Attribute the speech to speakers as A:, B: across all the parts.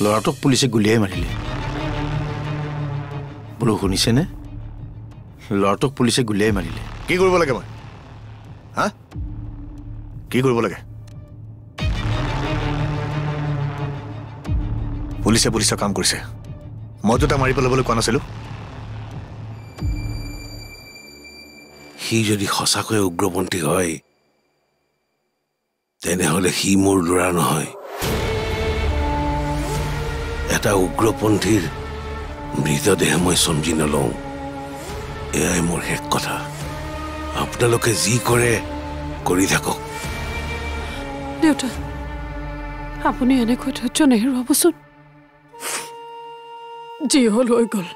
A: ল'ৰাটোক পুলিচে গুলিয়াই মাৰিলে বোলো শুনিছেনে ল'ৰাটোক পুলিচে গুলিয়াই মাৰিলে
B: কি কৰিব লাগে মই হা কি কৰিব লাগে পুলিচৰ কাম কৰিছে মইতো তাক মাৰি পেলাবলৈ কোৱা নাছিলো
C: সি যদি সঁচাকৈ উগ্ৰপন্থী হয় তেনেহলে সি মোৰ ল'ৰা নহয় এটা উগ্ৰপন্থীৰ মৃতদেহ মই চমজি নলওঁ এয়াই মোৰ শেষ কথা আপোনালোকে যি কৰে কৰি থাকক
D: দেউতা আপুনি এনেকৈ ধৈৰ্য নেহেৰুৱাবচোন যি হ'ল হৈ গ'ল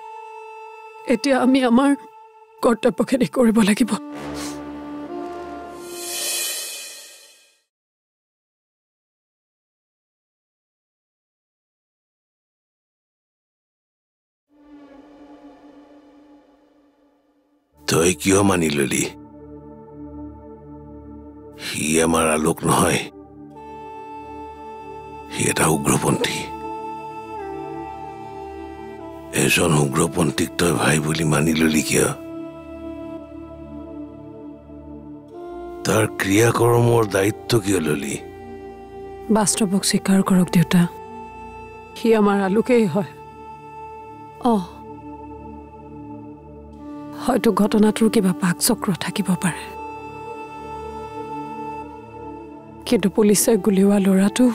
D: এতিয়া আমি আমাৰ কৰ্তব্যখিনি কৰিব লাগিব
C: তই কিয় মানি ললি সি আমাৰ আলোক নহয় সি এটা উগ্ৰপন্থী এজন উগ্ৰপন্থীক তই ভাই বুলি মানি ললি কিয় তাৰ ক্ৰিয়াকৰ্মৰ দায়িত্ব কিয় ললি
D: বাস্তৱক স্বীকাৰ কৰক দেউতা সি আমাৰ আলোকেই হয় হয়তো ঘটনাটোৰ কিবা পাকচক্ৰ থাকিব পাৰে কিন্তু পুলিচে গুলিওৱা ল'ৰাটো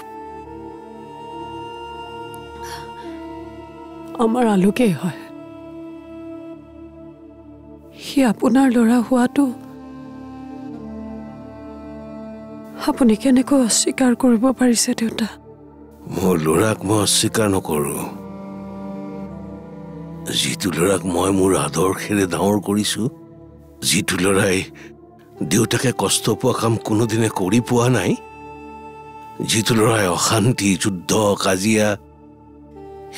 D: আমাৰ আলোকেই হয় সি আপোনাৰ ল'ৰা হোৱাটো আপুনি কেনেকৈ অস্বীকাৰ কৰিব পাৰিছে দেউতা
C: মোৰ ল'ৰাক মই অস্বীকাৰ নকৰো যিটো ল'ৰাক মই মোৰ আদৰ্শেৰে ডাঙৰ কৰিছো যিটো ল'ৰাই দেউতাকে কষ্ট পোৱা কাম কোনোদিনে কৰি পোৱা নাই যিটো ল'ৰাই অশান্তি যুদ্ধ কাজিয়া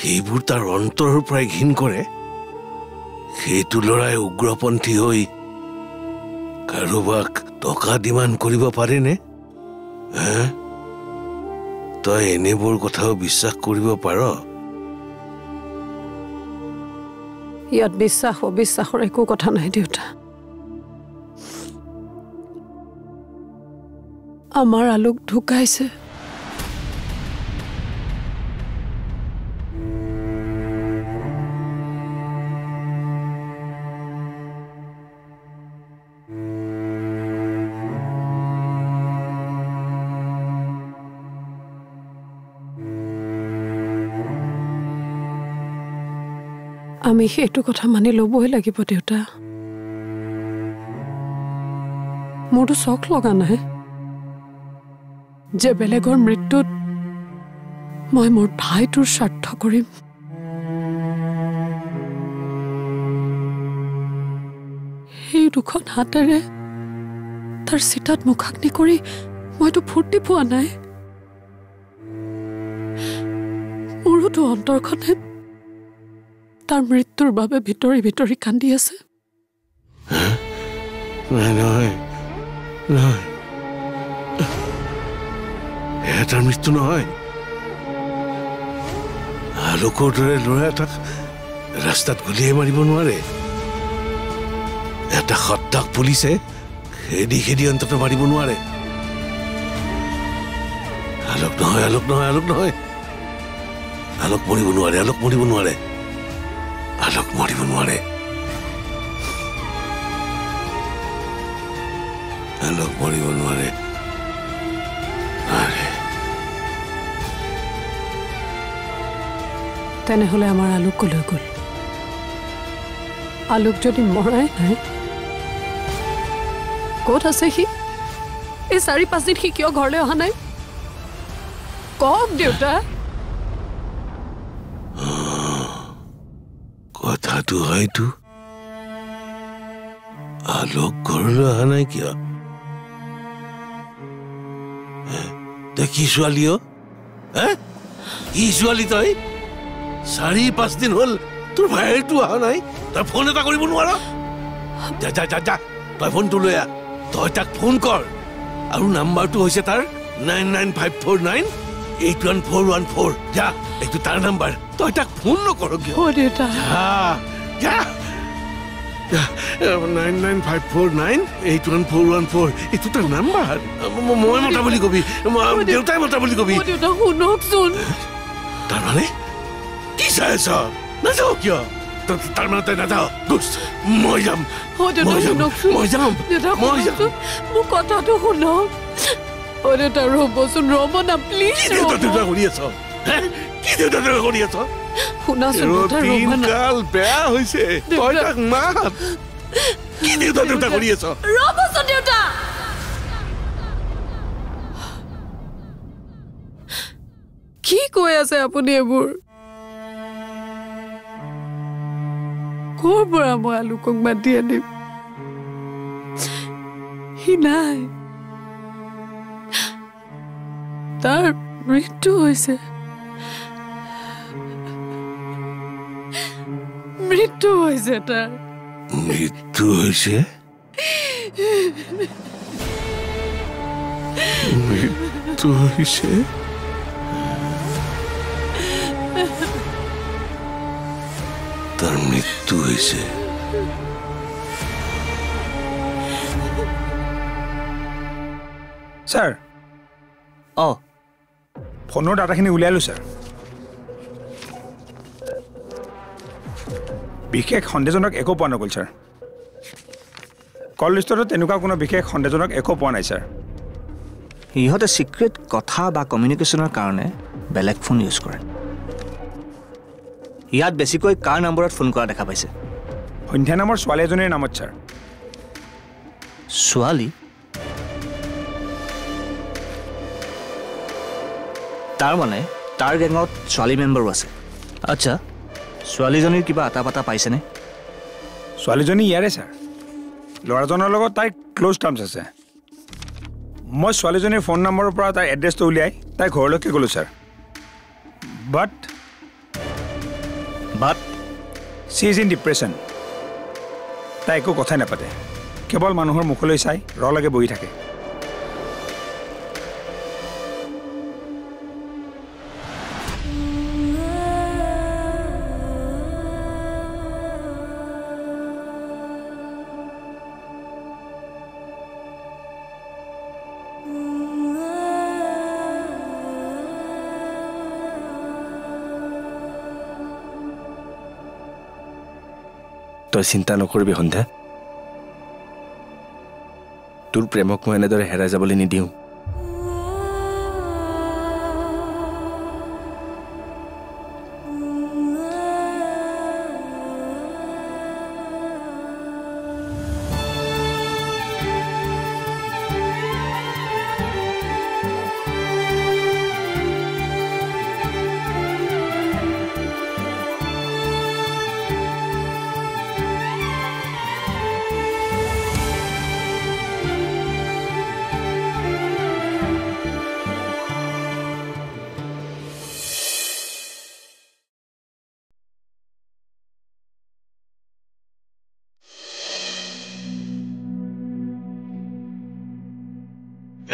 C: সেইবোৰ তাৰ অন্তৰৰ পৰাই ঘিণ কৰে সেইটো ল'ৰাই উগ্ৰপন্থী হৈ কাৰোবাক টকা ডিমাণ্ড কৰিব পাৰেনে তই এনেবোৰ কথাও বিশ্বাস কৰিব পাৰ
D: ইয়াত বিশ্বাস অবিশ্বাসৰ একো কথা নাই দেউতা আমাৰ আলোক ঢুকাইছে আমি সেইটো কথা মানি ল'বই লাগিব দেউতা মোৰতো চখ লগা নাই যে বেলেগৰ মৃত্যুত মই মোৰ ভাইটোৰ স্বাৰ্থ কৰিম সেই দুখন হাতেৰে তাৰ চিতাত মুখাগ্নি কৰি মইতো ফূৰ্তি পোৱা নাই মোৰোতো অন্তৰখনে তাৰ মৃত্যুৰ বাবে ভিতৰি ভিতৰি কান্দি আছে
C: নহয় এটাৰ মৃত্যু নহয় আলোকৰ দৰে ল'ৰা এটাক ৰাস্তাত গুলিয়াই মাৰিব নোৱাৰে এটা সত্তাক পুলিচে খেদি অন্তত মাৰিব নোৱাৰে আলোক নহয় আলোক মৰিব নোৱাৰে আলোক মৰিব নোৱাৰে
D: তেনেহলে আমাৰ আলোক কলৈ গ'ল আলোক যদি মৰাই নাই ক'ত আছে সি এই 4-5 দিন সি কিয় ঘৰলৈ অহা নাই কওক দেউতা
C: কথাটো হয়তো আলোক ঘৰলৈ অহা নাই কিয় তই কি ছোৱালী কি ছোৱালী তই 4-5 দিন হ'ল তোৰ ভাইটো অহা নাই তই ফোন এটা কৰিব নোৱাৰ যা তই ফোনটো লৈ আহ তই তাক ফোন কৰ আৰু নাম্বাৰটো হৈছে তাৰ 99549 811414 যা এইটো তাৰ নাম্বাৰ তই তাক ফোন নকৰ কিয়
D: অ' দেউতা
C: যা 99549 811414 এইটো তাৰ নাম্বাৰ মই মতা বুলি কবি দেউতাই মতা বুলি কবি
D: অ' দেউতা শুনকচোন
C: তাৰমানে কি চাই আছ নাযাওঁ কিয় তাৰমানে তই নাযাওঁ মই যাম
D: অ' দেউতা শুনকচোন
C: মই যাম
D: দেউতা শুনকচোন মোৰ কথাটো শুনক অ' দেউতা ৰ'বচোন ৰ'ব না প্লিজ
C: দেউতা কৰি আছ কি দেউতা কৰি আছ
D: শুনাচোন দেউতা ৰ'ব না
C: কাল বেয়া হৈছে তই তাক মাত কি দেউতা কৰি আছ
D: ৰ'বচোন দেউতা কি কৈ আছে আপুনি এইবোৰ ক'ৰ পৰা মই আলোকক মাতি আনিম সি নাই তাৰ মৃত্যু হৈছে তাৰ
C: মৃত্যু হৈছে তাৰ মৃত্যু হৈছে
E: স্যাৰ ফোনৰ ডাটাখিনি উলিয়ালোঁ ছাৰ বিশেষ সন্দেহজনক একো পোৱা নগ'ল ছাৰ কল লিষ্টতো তেনেকুৱা কোনো বিশেষ সন্দেহজনক একো পোৱা নাই ছাৰ
B: ইহঁতে সিক্ৰেট কথা বা কমিউনিকেশ্যনৰ কাৰণে বেলেগ ফোন ইউজ কৰে ইয়াত বেছিকৈ কাৰ নম্বৰত ফোন কৰা দেখা পাইছে
E: সন্ধ্যা নামৰ ছোৱালী এজনীৰ নামত ছাৰ
B: ছোৱালী তাৰমানে তাৰ গেঙত ছোৱালী মেম্বাৰো আছে আচ্ছা ছোৱালীজনীৰ কিবা আটা পাতা পাইছেনে
E: ছোৱালীজনী ইয়াৰে ছাৰ ল'ৰাজনৰ লগত তাইৰ ক্ল'জ টাৰ্মছ আছে মই ছোৱালীজনীৰ ফোন নম্বৰৰ পৰা তাইৰ এড্ৰেছটো উলিয়াই তাইৰ ঘৰলৈকে গ'লোঁ sir but C is in depression তাই একো কথাই নাপাতে কেৱল মানুহৰ মুখলৈ চাই লাগে বহি থাকে
A: তই চিন্তা নকৰিবি সন্ধ্যা তোৰ প্ৰেমক মই এনেদৰে হেৰাই যাবলৈ নিদিওঁ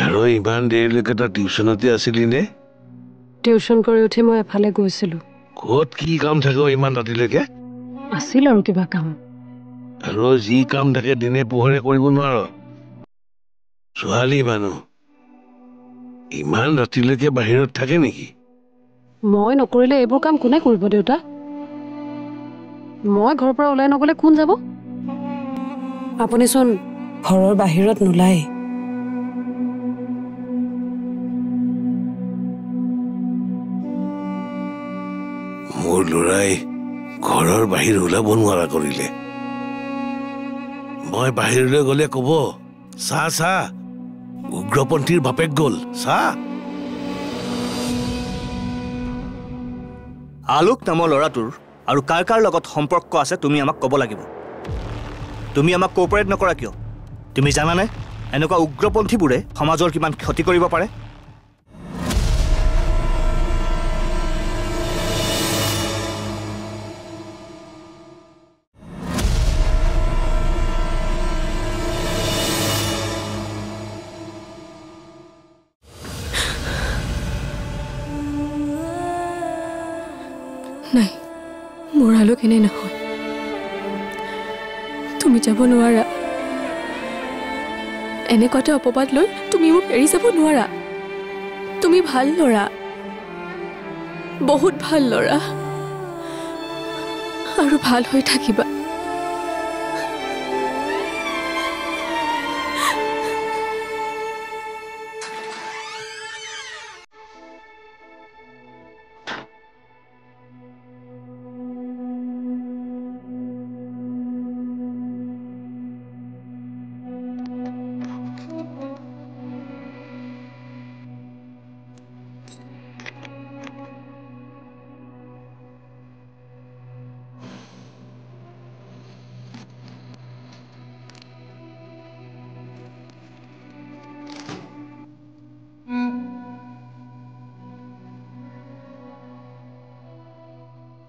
C: আৰু ইমান দেৰিলৈকে তই টিউশ্যনতে আছিলি নে
D: টিউশ্যন কৰি উঠি মই এফালে গৈছিলোঁ
C: ক'ত কি কাম থাকে ইমান ৰাতিলৈকে
D: আছিল আৰু কিবা কাম
C: আৰু যি কাম থাকে দিনে পোহৰে কৰিব নোৱাৰ ছোৱালী মানুহ ইমান ৰাতিলৈকে বাহিৰত থাকে নেকি
D: মই নকৰিলে এইবোৰ কাম কোনে কৰিব দেউতা মই ঘৰৰ পৰা ওলাই নগ'লে কোন যাব আপুনিচোন ঘৰৰ বাহিৰত নোলায়
C: মোৰ ল'ৰাই ঘৰৰ বাহিৰ ওলাব নোৱাৰা কৰিলে মই বাহিৰলৈ গ'লে ক'ব চা উগ্ৰপন্থীৰ বাপেক গ'ল চা
B: আলোক নামৰ ল'ৰাটোৰ আৰু কাৰ লগত সম্পৰ্ক আছে তুমি আমাক ক'ব লাগিব তুমি আমাক কোঅপাৰেট নকৰা কিয় তুমি জানানে এনেকুৱা উগ্ৰপন্থীবোৰে সমাজৰ কিমান ক্ষতি কৰিব পাৰে
D: আলোকেনে নহয় তুমি যাব নোৱাৰা এনেকুৱাতে অপবাদ লৈ তুমি মোক এৰি যাব নোৱাৰা তুমি ভাল ল'ৰা বহুত ভাল ল'ৰা আৰু ভাল হৈ থাকিবা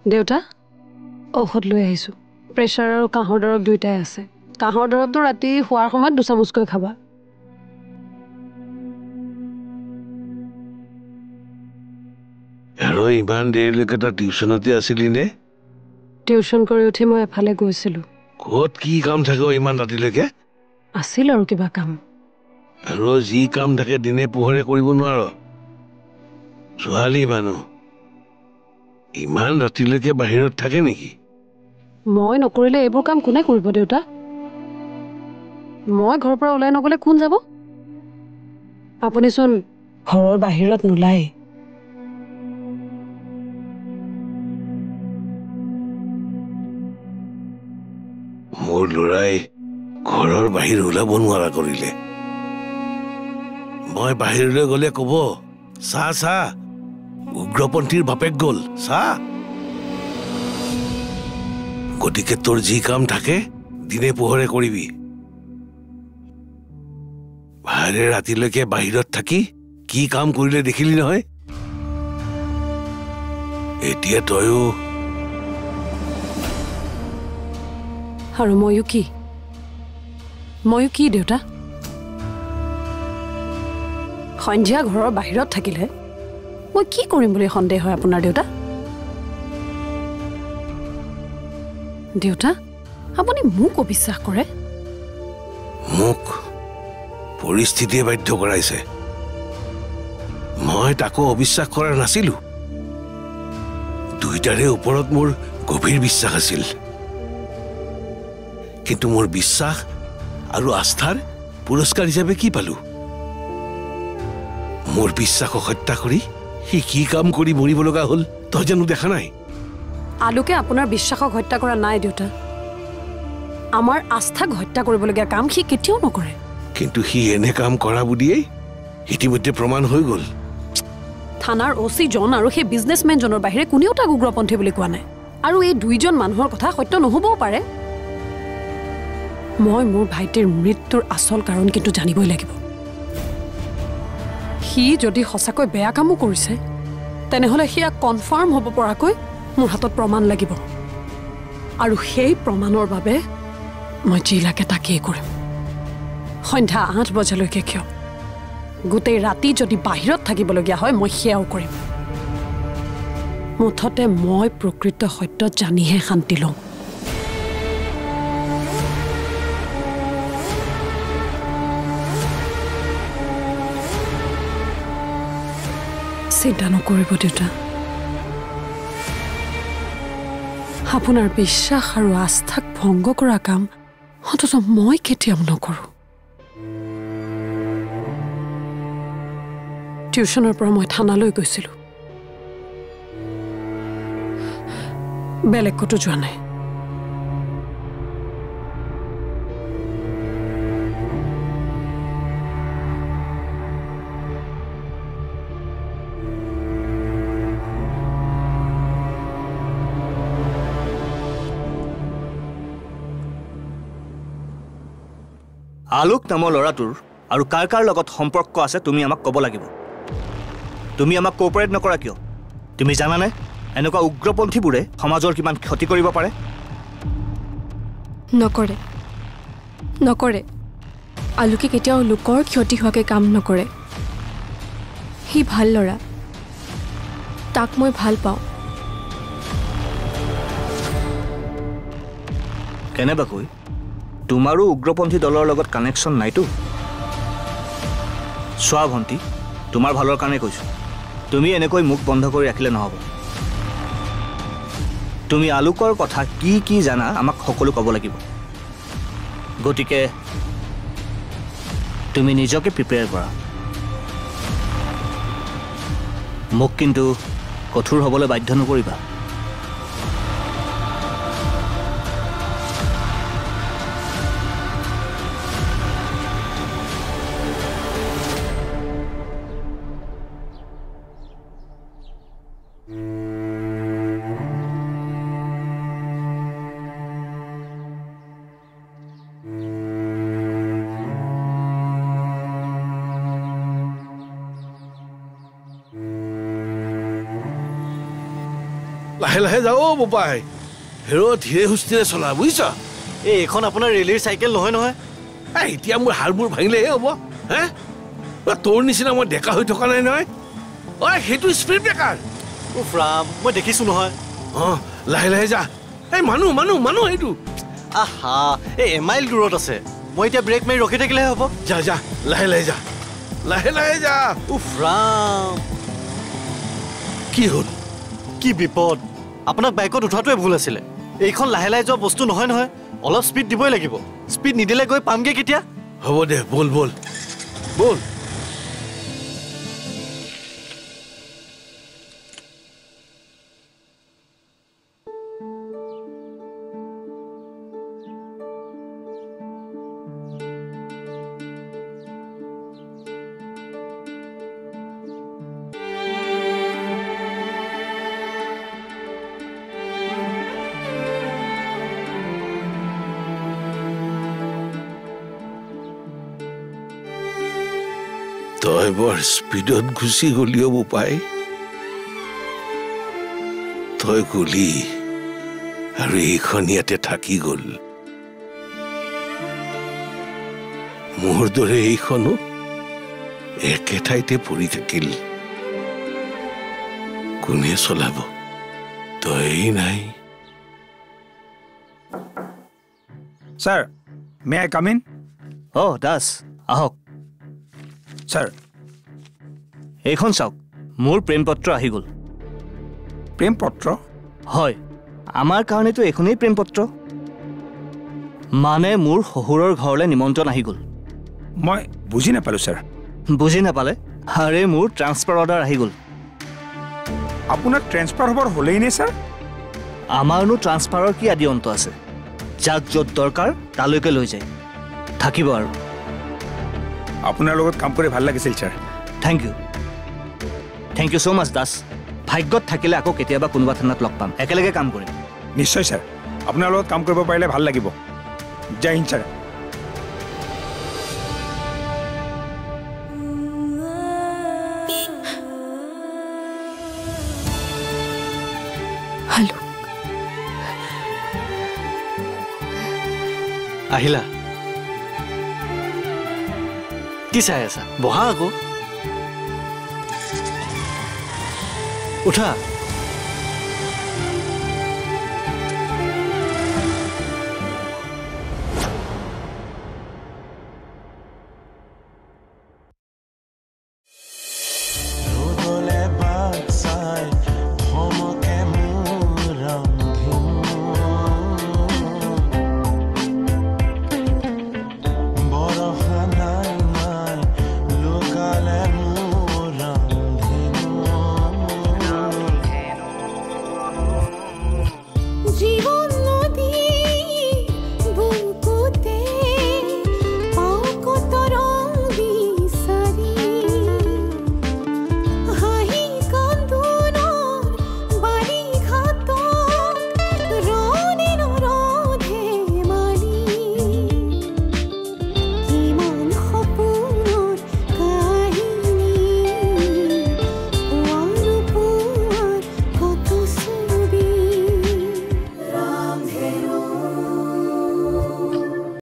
F: দেউতা ঔষধ লৈ আহিছোঁ প্ৰেছাৰ আৰু কাহৰ দৰৱ দুইটাই আছে কাহৰ দৰৱটো ৰাতি শোৱাৰ সময়ত দুচামুচকৈ খাবা
C: আৰু ইমান দেৰিলৈকে তই টিউশ্যনতে আছিলি নে
F: টিউশ্যন কৰি উঠি মই এফালে গৈছিলোঁ
C: ক'ত কি কাম থাকে ইমান ৰাতিলৈকে
F: আছিল আৰু কিবা কাম
C: আৰু যি কাম থাকে দিনে পোহৰে কৰিব নোৱাৰ ছোৱালী মানুহ ইমান ৰাতিলৈকে বাহিৰত থাকে নেকি
F: মই নকৰিলে এইবোৰ কাম কোনে কৰিব দেউতা মই ঘৰৰ পৰা ওলাই নগ'লে কোন যাব আপুনিচোন ঘৰৰ বাহিৰত নোলায়
C: মোৰ ল'ৰাই ঘৰৰ বাহিৰ ওলাব নোৱাৰা কৰিলে মই বাহিৰলৈ গ'লে ক'ব চা চা উগ্ৰপন্থীৰ বাপেক গ'ল চা গতিকে তোৰ যি কাম থাকে দিনে পোহৰে কৰিবি ভাইৰে ৰাতিলৈকে বাহিৰত থাকি কি কাম কৰিলে দেখিলি নহয় এতিয়া তয়ো
F: আৰু ময়ো কি দেউতা সন্ধিয়া ঘৰৰ বাহিৰত থাকিলে মই কি কৰিম বুলি সন্দেহ হয় আপোনাৰ দেউতা দেউতা আপুনি মোক অবিশ্বাস কৰে
C: মোক পৰিস্থিতিয়ে বাধ্য কৰাইছে মই তাকো অবিশ্বাস কৰা নাছিলো দুইটাৰে ওপৰত মোৰ গভীৰ বিশ্বাস আছিল কিন্তু মোৰ বিশ্বাস আৰু আস্থাৰ পুৰস্কাৰ হিচাপে কি পালো মোৰ বিশ্বাসক হত্যা কৰি সি কি কাম কৰি মৰিব লগা হ'ল তই জানো দেখা নাই
F: আলোকে আপোনাৰ বিশ্বাসক হত্যা কৰা নাই দেউতা আমাৰ আস্থাক হত্যা কৰিবলগীয়া কাম সি কেতিয়াও নকৰে
C: কিন্তু সি এনে কাম কৰা বুলিয়েই ইতিমধ্যে প্ৰমাণ হৈ গ'ল
F: থানাৰ অচি জন আৰু সেই বিজনেছমেন জনৰ বাহিৰে কোনেও তাক উগ্ৰপন্থী বুলি কোৱা নাই আৰু এই দুইজন মানুহৰ কথা সত্য নহ'বও পাৰে মই মোৰ ভাইটিৰ মৃত্যুৰ আচল কাৰণ কিন্তু জানিবই লাগিব সি যদি সঁচাকৈ বেয়া কামো কৰিছে তেনেহ'লে সেয়া কনফাৰ্ম হ'ব পৰাকৈ মোৰ হাতত প্ৰমাণ লাগিব আৰু সেই প্ৰমাণৰ বাবে মই যি লাগে তাকেই কৰিম সন্ধ্যা 8 বজালৈকে কিয় গোটেই ৰাতি যদি বাহিৰত থাকিবলগীয়া হয় মই সেয়াও কৰিম মুঠতে মই প্ৰকৃত সত্য জানিহে শান্তি লওঁ চিন্তা নকৰিব দেউতা আপোনাৰ বিশ্বাস আৰু আস্থাক ভংগ কৰা কাম অন্ততঃ মই কেতিয়াও নকৰোঁ টিউশ্যনৰ পৰা মই থানালৈ গৈছিলোঁ বেলেগ ক'তো যোৱা নাই
B: আলোক নামৰ ল'ৰাটোৰ আৰু কাৰ কাৰ লগত সম্পৰ্ক আছে তুমি আমাক ক'ব লাগিব তুমি আমাক কোঅপাৰেট নকৰা কিয় তুমি জানানে এনেকুৱা উগ্ৰপন্থীবোৰে সমাজৰ কিমান ক্ষতি কৰিব পাৰে
D: নকৰে আলোকে কেতিয়াও লোকৰ ক্ষতি হোৱাকৈ কাম নকৰে সি ভাল ল'ৰা তাক মই ভাল পাওঁ
B: কেনেবাকৈ তোমাৰো উগ্ৰপন্থী দলৰ লগত কানেকশ্যন নাইতো চোৱা ভণ্টি তোমাৰ ভালৰ কাৰণে কৈছোঁ তুমি এনেকৈ মুখ বন্ধ কৰি ৰাখিলে নহ'ব তুমি আলোকৰ কথা কি কি জানা আমাক সকলো ক'ব লাগিব গতিকে তুমি নিজকে প্ৰিপেয়াৰ কৰা মোক কিন্তু কঠোৰ হ'বলৈ বাধ্য নকৰিবা
C: লাহে লাহে যাও বোপাই হেৰ ধীৰে সুস্থিৰে চলা বুজিছা
A: এইখন আপোনাৰ ৰেলীৰ চাইকেল নহয় নহয়
C: এতিয়া মোৰ হাড়বোৰ ভাঙিলেহে হ'ব হে তোৰ নিচিনা মই ডেকা হৈ থকা নাই নহয় ঐ সেইটো স্পীড ব্ৰেকাৰ
A: উফ ৰাম মই দেখিছোঁ নহয়
C: অঁ লাহে লাহে যা এই মানুহ মানুহ মানুহ এইটো
A: আহা এই এমাইল দূৰত আছে মই এতিয়া ব্ৰেক মাৰি ৰখি থাকিলেহে হ'ব
C: যা যা লাহে লাহে যা লাহে লাহে যা
A: উফ ৰাম
C: কি হ'ল
A: কি বিপদ আপোনাক বাইকত উঠাটোৱে ভুল আছিলে এইখন লাহে লাহে যোৱা বস্তু নহয় নহয় অলপ স্পীড দিবই লাগিব স্পীড নিদিলে গৈ পামগে কেতিয়া
C: হ'ব দে বল বল বল তই বৰ স্পীডত গুচি গলিও বোপাই তই গলি আৰু এইখন ইয়াতে থাকি গল মোৰ দৰে এইখনো একে ঠাইতে পৰি থাকিল কোনে চলাব তই নাই
E: sir may I come in
B: অঁ দাস আহক
E: ছাৰ
B: এইখন চাওক মোৰ প্ৰেম পত্ৰ আহি গ'ল
E: প্ৰেম পত্ৰ
B: হয় আমাৰ কাৰণেতো এইখনেই প্ৰেম পত্ৰ মানে মোৰ শহুৰৰ ঘৰলৈ নিমন্ত্ৰণ আহি গ'ল
E: মই বুজি নাপালোঁ ছাৰ
B: বুজি নাপালে আৰে মোৰ ট্ৰান্সফাৰ অৰ্ডাৰ আহি গ'ল
E: আপোনাৰ ট্ৰেন্সফাৰ হ'বৰ হ'লেই নে ছাৰ
B: আমাৰনো ট্ৰান্সফাৰৰ কি আদি অন্ত আছে যাক য'ত দৰকাৰ তালৈকে লৈ যায় থাকিব আৰু
E: আপোনাৰ লগত কাম কৰি ভাল লাগিছিল ছাৰ
B: থেংক ইউ ছ' মাছ দাস ভাগ্যত থাকিলে আকৌ কেতিয়াবা কোনোবা থানাত লগ পাম একেলগে কাম কৰিম
E: নিশ্চয় ছাৰ আপোনাৰ লগত কাম কৰিব পাৰিলে ভাল লাগিব জয় হিন্দ ছাৰ
D: হেল্ল'
A: আহিলা কি চাই আছা বহা আকৌ উঠা